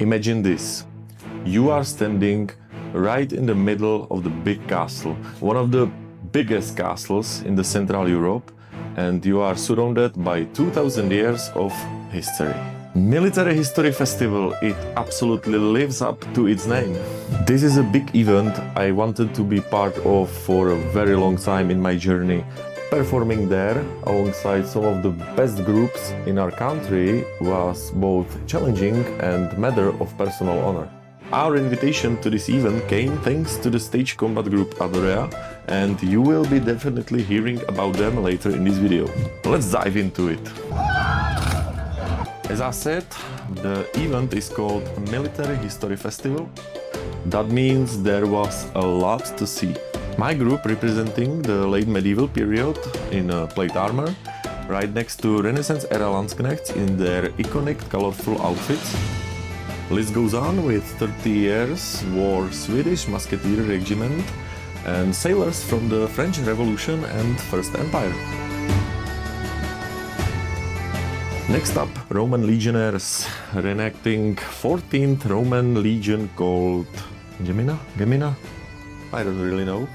Imagine this. You are standing right in the middle of the big castle, one of the biggest castles in the Central Europe, and you are surrounded by 2000 years of history. Military History Festival, it absolutely lives up to its name. This is a big event I wanted to be part of for a very long time in my journey. Performing there alongside some of the best groups in our country was both challenging and matter of personal honor. Our invitation to this event came thanks to the stage combat group Adorea, and you will be definitely hearing about them later in this video. Let's dive into it. As I said, the event is called Military History Festival. That means there was a lot to see. My group representing the late medieval period in plate armor, right next to Renaissance era Landsknechts in their iconic colorful outfits. List goes on with 30 years war Swedish Musketeer regiment and sailors from the French Revolution and First Empire. Next up, Roman Legionaries, reenacting 14th Roman legion called Gemina? I don't really know.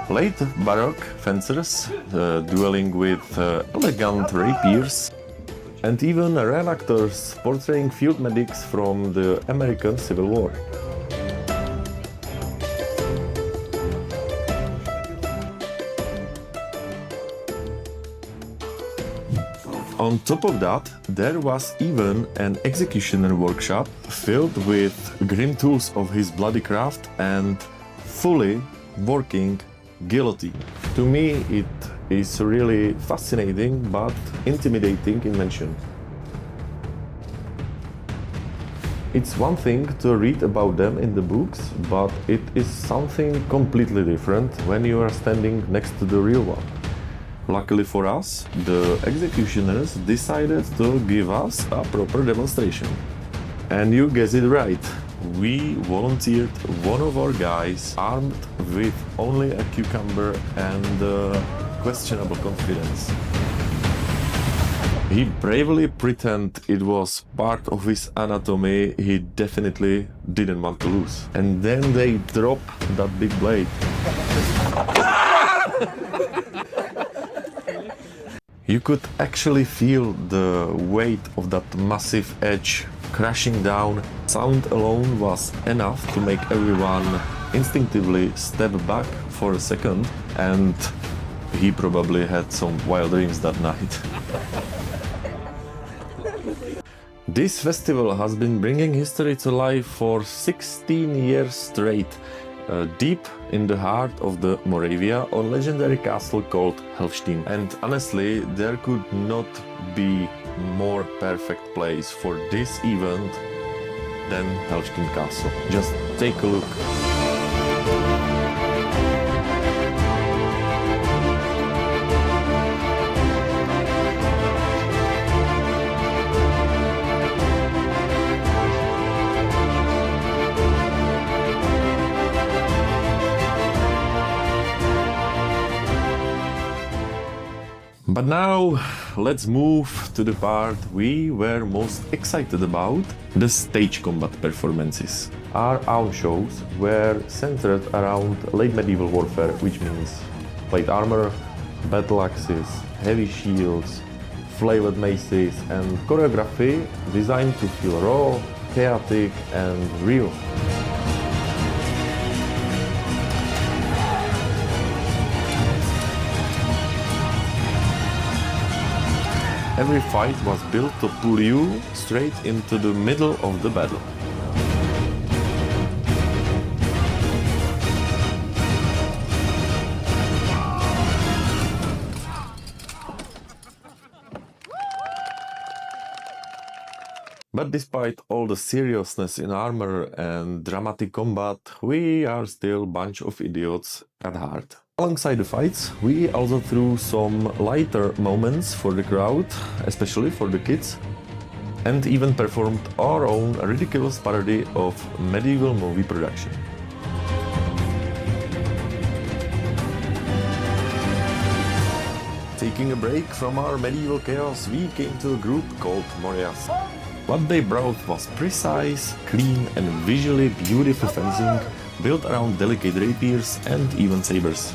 Late Baroque fencers, dueling with elegant rapiers, and even reenactors portraying field medics from the American Civil War. On top of that, there was even an executioner workshop filled with grim tools of his bloody craft and fully working guillotine. To me, it is really fascinating but intimidating invention. It's one thing to read about them in the books, but it is something completely different when you are standing next to the real one. Luckily for us, the executioners decided to give us a proper demonstration. And you guessed it right, we volunteered one of our guys armed with only a cucumber and questionable confidence. He bravely pretended it was part of his anatomy he definitely didn't want to lose. And then they dropped that big blade. You could actually feel the weight of that massive edge crashing down. Sound alone was enough to make everyone instinctively step back for a second, and he probably had some wild dreams that night. This festival has been bringing history to life for 16 years straight, deep in the heart of the Moravia on legendary castle called Helfštýn. And honestly, there could not be more perfect place for this event than Helfštýn Castle. Just take a look. But now, let's move to the part we were most excited about, the stage combat performances. Our own shows were centered around late medieval warfare, which means plate armor, battle axes, heavy shields, flavoured maces, and choreography designed to feel raw, chaotic, and real. Every fight was built to pull you straight into the middle of the battle. But despite all the seriousness in armor and dramatic combat, we are still a bunch of idiots at heart. Alongside the fights, we also threw some lighter moments for the crowd, especially for the kids, and even performed our own ridiculous parody of medieval movie production. Taking a break from our medieval chaos, we came to a group called Morias. What they brought was precise, clean and visually beautiful fencing built around delicate rapiers and even sabers.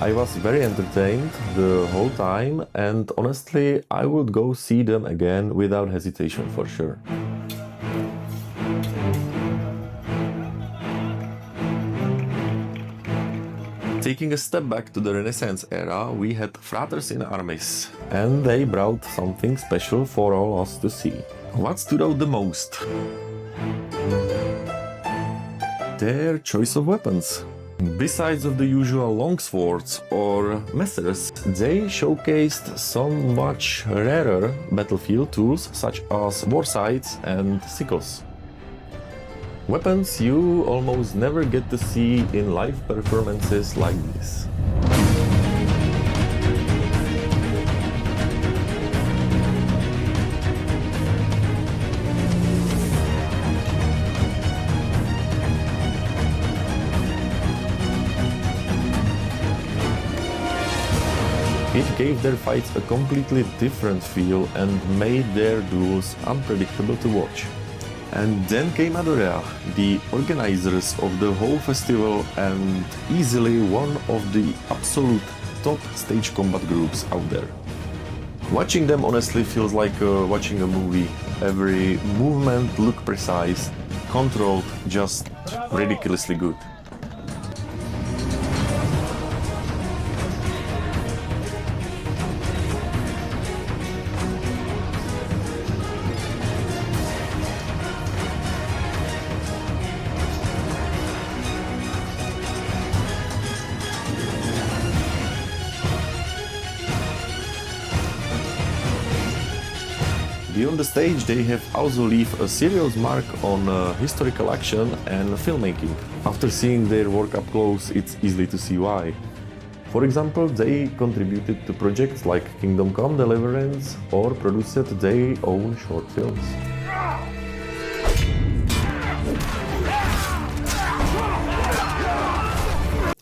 I was very entertained the whole time, and honestly I would go see them again without hesitation for sure. Taking a step back to the Renaissance era, we had Fratres in Armis, and they brought something special for all us to see. What stood out the most? Their choice of weapons. Besides of the usual longswords or messers, they showcased some much rarer battlefield tools such as war scythes and sickles. Weapons you almost never get to see in live performances like this. It gave their fights a completely different feel and made their duels unpredictable to watch. And then came Adorea, the organizers of the whole festival and easily one of the absolute top stage combat groups out there. Watching them honestly feels like watching a movie. Every movement looked precise, controlled, just ridiculously good. Beyond the stage, they have also left a serious mark on historical action and filmmaking. After seeing their work up close, it's easy to see why. For example, they contributed to projects like Kingdom Come Deliverance or produced their own short films.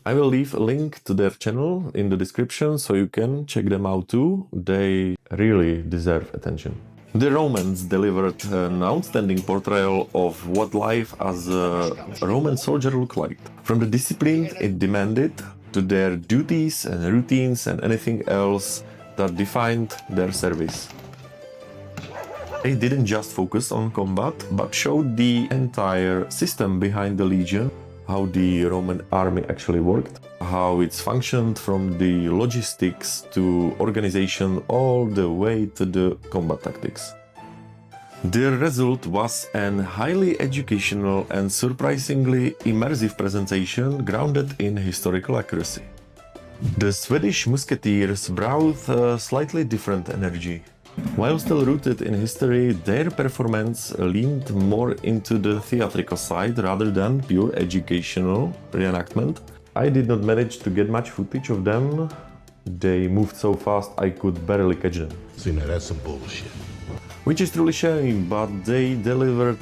I will leave a link to their channel in the description so you can check them out too. They really deserve attention. The Romans delivered an outstanding portrayal of what life as a Roman soldier looked like. From the discipline it demanded to their duties and routines and anything else that defined their service. They didn't just focus on combat, but showed the entire system behind the legion, how the Roman army actually worked, how it's functioned from the logistics to organization all the way to the combat tactics. The result was an highly educational and surprisingly immersive presentation grounded in historical accuracy. The Swedish Musketeers brought a slightly different energy. While still rooted in history, their performance leaned more into the theatrical side rather than pure educational reenactment. I did not manage to get much footage of them. They moved so fast I could barely catch them. See, now that's some bullshit. Which is truly shame, but they delivered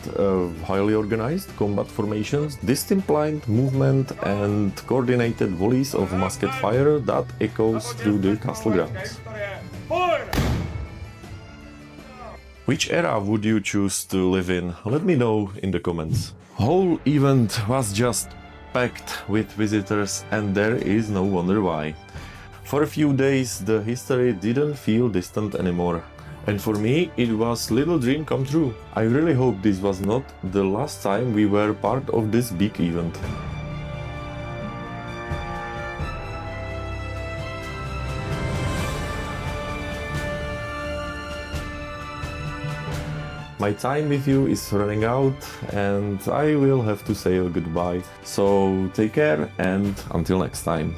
highly organized combat formations, disciplined movement and coordinated volleys of musket fire that echoes through the castle grounds. Which era would you choose to live in? Let me know in the comments. Whole event was just packed with visitors, and there is no wonder why. For a few days the history didn't feel distant anymore. And for me it was little dream come true. I really hope this was not the last time we were part of this big event. My time with you is running out and I will have to say a goodbye. So take care and until next time.